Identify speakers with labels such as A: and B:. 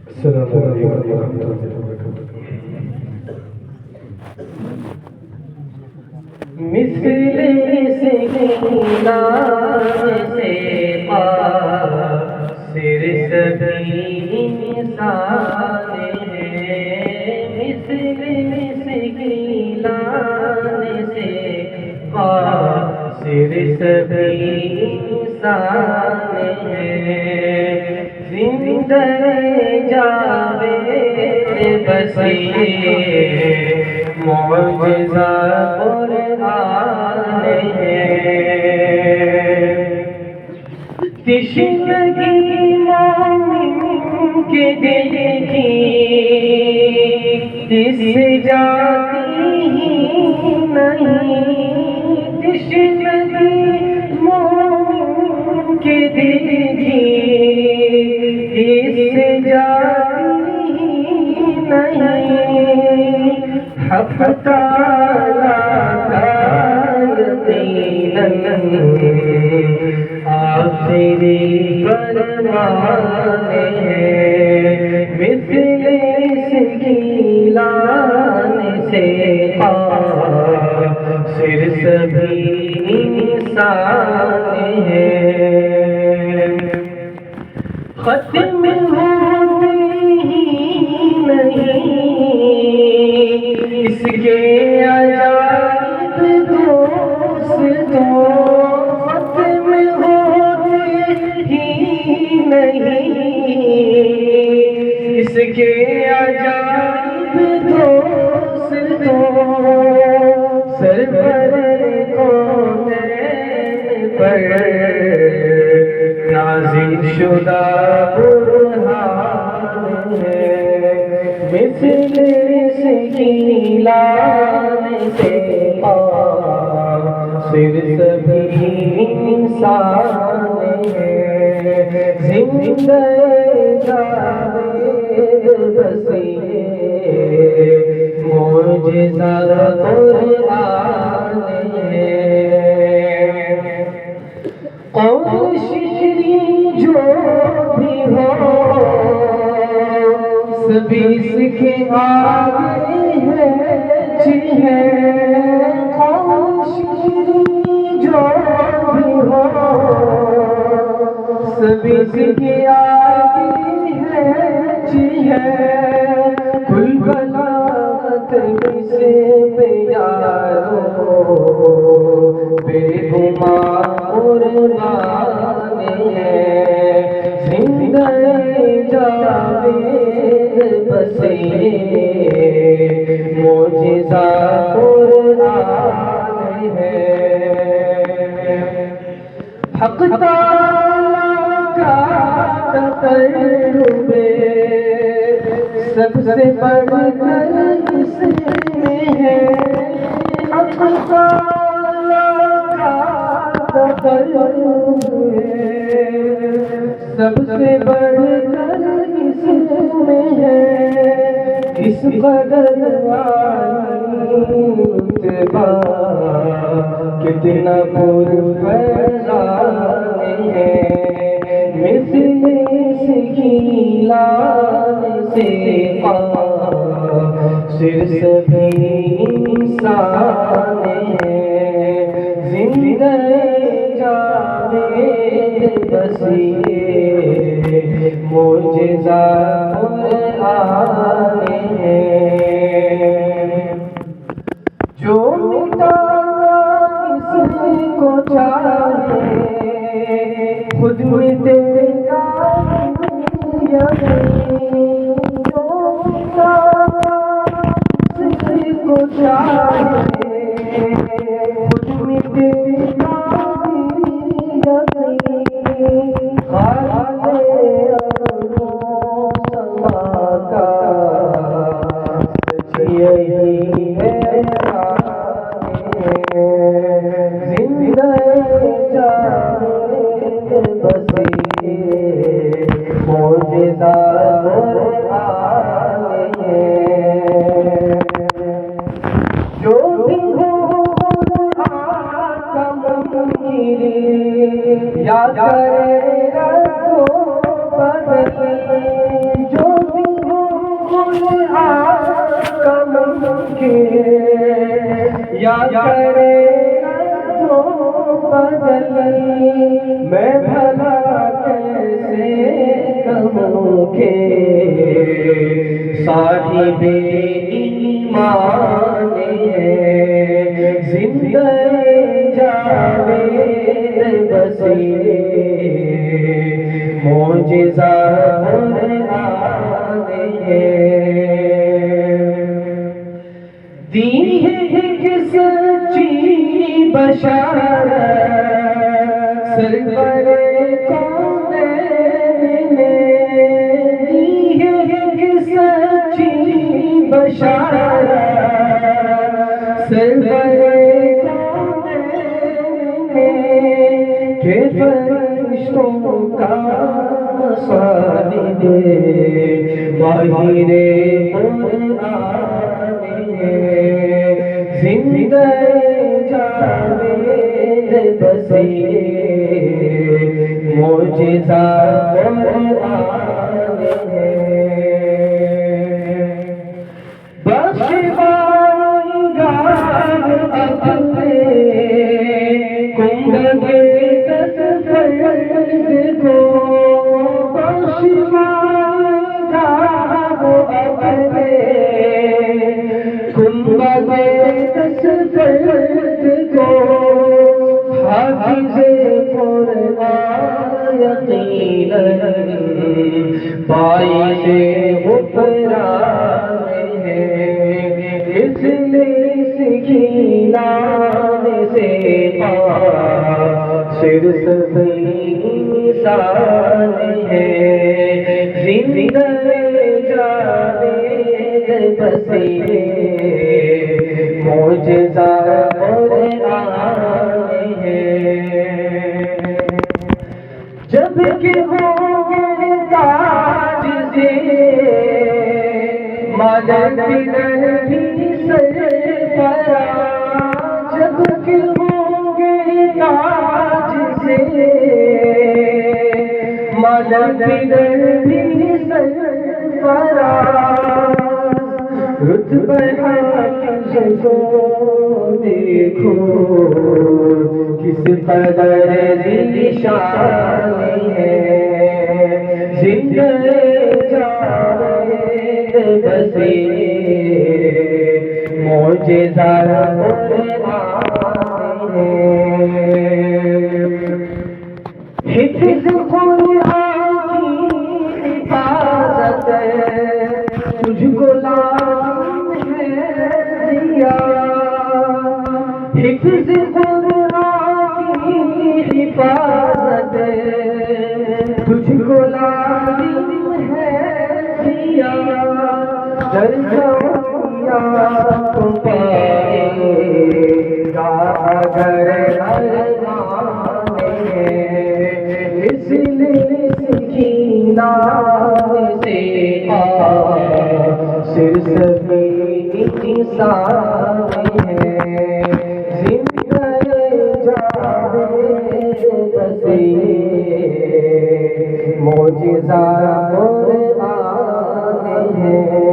A: السلام علیکم ورحمۃ اللہ وبرکاتہ۔
B: مثل سکینہ سے قاصر سبھی انسان ہے، مثل سکینہ سے قاصر سبھی انسان ہے، زندہ جاوید بصیر معجزہ قرآن ہے، تشنگی مومن کے دل کی اس جاتی ہی نہیں، تشنگی مومن کے دل کی اس جاتی ہی نہیں، حق تعالیٰ کا یقیناً آخری فرمان ہے، مثل سکیلان سے قاصر سبھی انسان ہے، ختم ہوتے ہی نہیں اس کے عجائب دوستوں، ختم ہوتے ہی نہیں اس کے عجائب دوستوں، سرور کونین پر نازل شدہ برہان ہے، مثل سکینان سے قاصر سبھی انسان ہے، زندہ جاوید بصیر معجزہ قرآن ہے، قول شیریں جو بھی ہو سبھی اس کے آگے ہے، قول شیریں جو بھی ہو سبھی اس کے آگے ہے، کل بلاغت سے پیارو بے گمان قربان ہے، زندہ جاوید بصیر معجزہ قرآن ہے، حق تعالیٰ کا تقرب سب سے بڑھ کر اس میں ہے، حق تعالیٰ کا تقرب سب سے بڑھ کر اس میں ہے، اس قدر رتبہ کتنا پرفیضان ہے، مثل سکیلان سے قاصر سبھی انسان ہے، زندہ جاوید بصیر معجزہ قرآن ہے، جو مٹانا کسی کو چاہے خود مٹے گا یقین، جو مٹانا کسی کو چاہے خود مٹے گا یقین، خالق سما کا سچ یہی ہے، زندہ جاوید بصیر معجزہ قرآن ہے، جو بھی ہو قرآن کا منکر یاد کرے گا تو بدل، جو بھی کے یا کرے تو بدل میں بھلا کیسے کہوں کہ صاحب ایمان ہے زندہ جاوید بصیر معجزہ قرآن ہے دی ہے ایک سچی بشارت سرور کونین نے دی ہے ایک سچی بشارت سرور کونین نے کہ فرشتوں کا صالح باہر قرآن زندہ جاوید بصیر معجزہ قرآن ہے بخشوائے گا اپنے کنبہ دست فرد کو بخشوائے گا اپنے کنبہ دست فرد کو حافظ قرآن یقیناً باعث غفران ہے اس سکینان سے صرف انسان ہے زندہ جاوید بصیر معجزہ قرآن ہے جب کہ ہوگے تاج سے مدد بھی سرفراز جب کہ ہوگے تاج سے مدد بھی سرفراز رتبہ حافظ کو دیکھو کس قدر ذی شان ہے زندہ جاوید بصیر معجزہ قرآن ہے حفظ قرآن کی حفاظت تجھ کو لازم ہے دیا حفظ قرآن کی حفاظت تجھ کو لازم ہے دیا در جویا تو پائے گا اگر ارمان ہے مثل سکینان سے صرف انسان ہے زندہ جاوید بصیر معجزہ قرآن ہے